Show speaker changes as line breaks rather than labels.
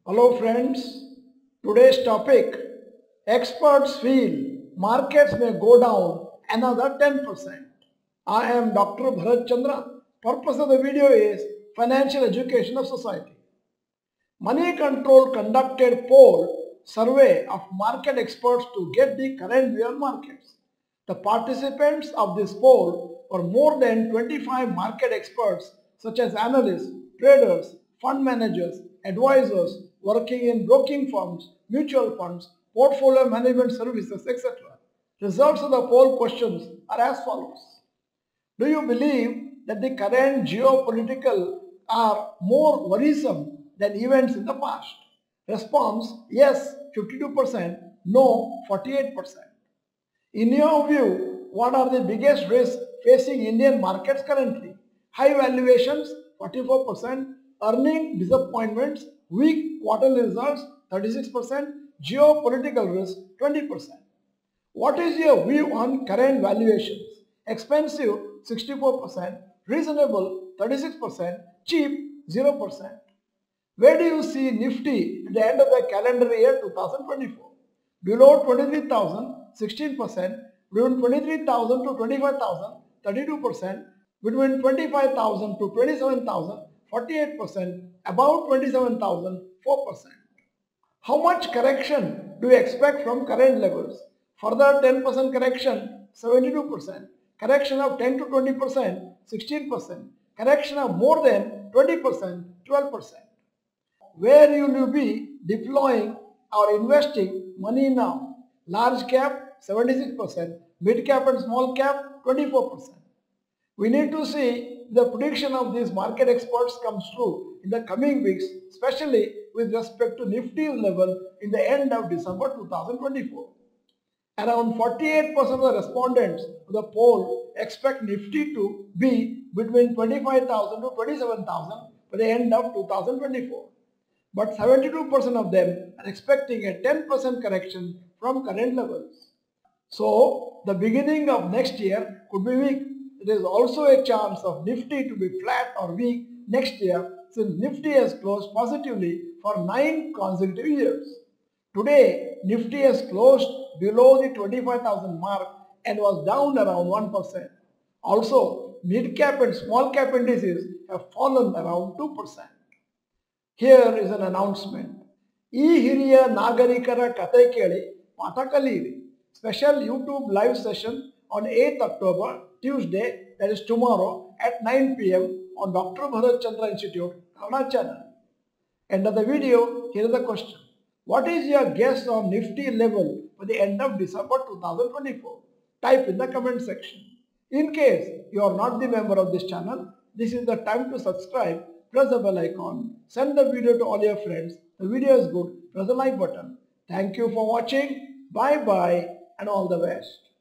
Hello friends, today's topic, experts feel markets may go down another 10%. I am Dr. Bharath Chandra. Purpose of the video is financial education of society. Money Control conducted poll survey of market experts to get the current view on markets. The participants of this poll were more than 25 market experts such as analysts, traders, fund managers, advisors working in broking firms, mutual funds, portfolio management services, etc. Results of the poll questions are as follows. Do you believe that the current geopolitical are more worrisome than events in the past? Response, yes, 52%, no, 48%. In your view, what are the biggest risks facing Indian markets currently? High valuations, 44%, earning disappointments, weak quarterly results, 36%, geopolitical risk, 20%. What is your view on current valuations? Expensive, 64%, reasonable, 36%, cheap, 0%. Where do you see Nifty at the end of the calendar year 2024? Below 23,000, 16%, between 23,000 to 25,000, 32%, between 25,000 to 27,000, 48%, above 27,000, 4%. How much correction do you expect from current levels? Further 10% correction, 72%. Correction of 10 to 20%, 16%. Correction of more than 20%, 12%. Where will you be deploying or investing money now? Large cap, 76%. Mid cap and small cap, 24%. We need to see the prediction of these market experts comes true in the coming weeks, especially with respect to Nifty's level in the end of December 2024. Around 48% of the respondents to the poll expect Nifty to be between 25,000 to 27,000 by the end of 2024. But 72% of them are expecting a 10% correction from current levels. So, the beginning of next year could be weak. There is also a chance of Nifty to be flat or weak next year since Nifty has closed positively for 9 consecutive years. Today, Nifty has closed below the 25,000 mark and was down around 1%. Also, mid-cap and small-cap indices have fallen around 2%. Here is an announcement. ಈ ಹಿರಿಯ ನಾಗರಿಕರ ಕತೆ ಕೇಳಿ ಪಾಠ ಕಲಿಯಿರಿ. Special YouTube live session on 8th October, Tuesday, that is tomorrow at 9 p.m. on Dr. Bharath Chandra Institute, Kannada channel. End of the video, here is the question. What is your guess on Nifty level for the end of December 2024? Type in the comment section. In case you are not the member of this channel, this is the time to subscribe. Press the bell icon, send the video to all your friends. The video is good, press the like button. Thank you for watching. Bye bye and all the best.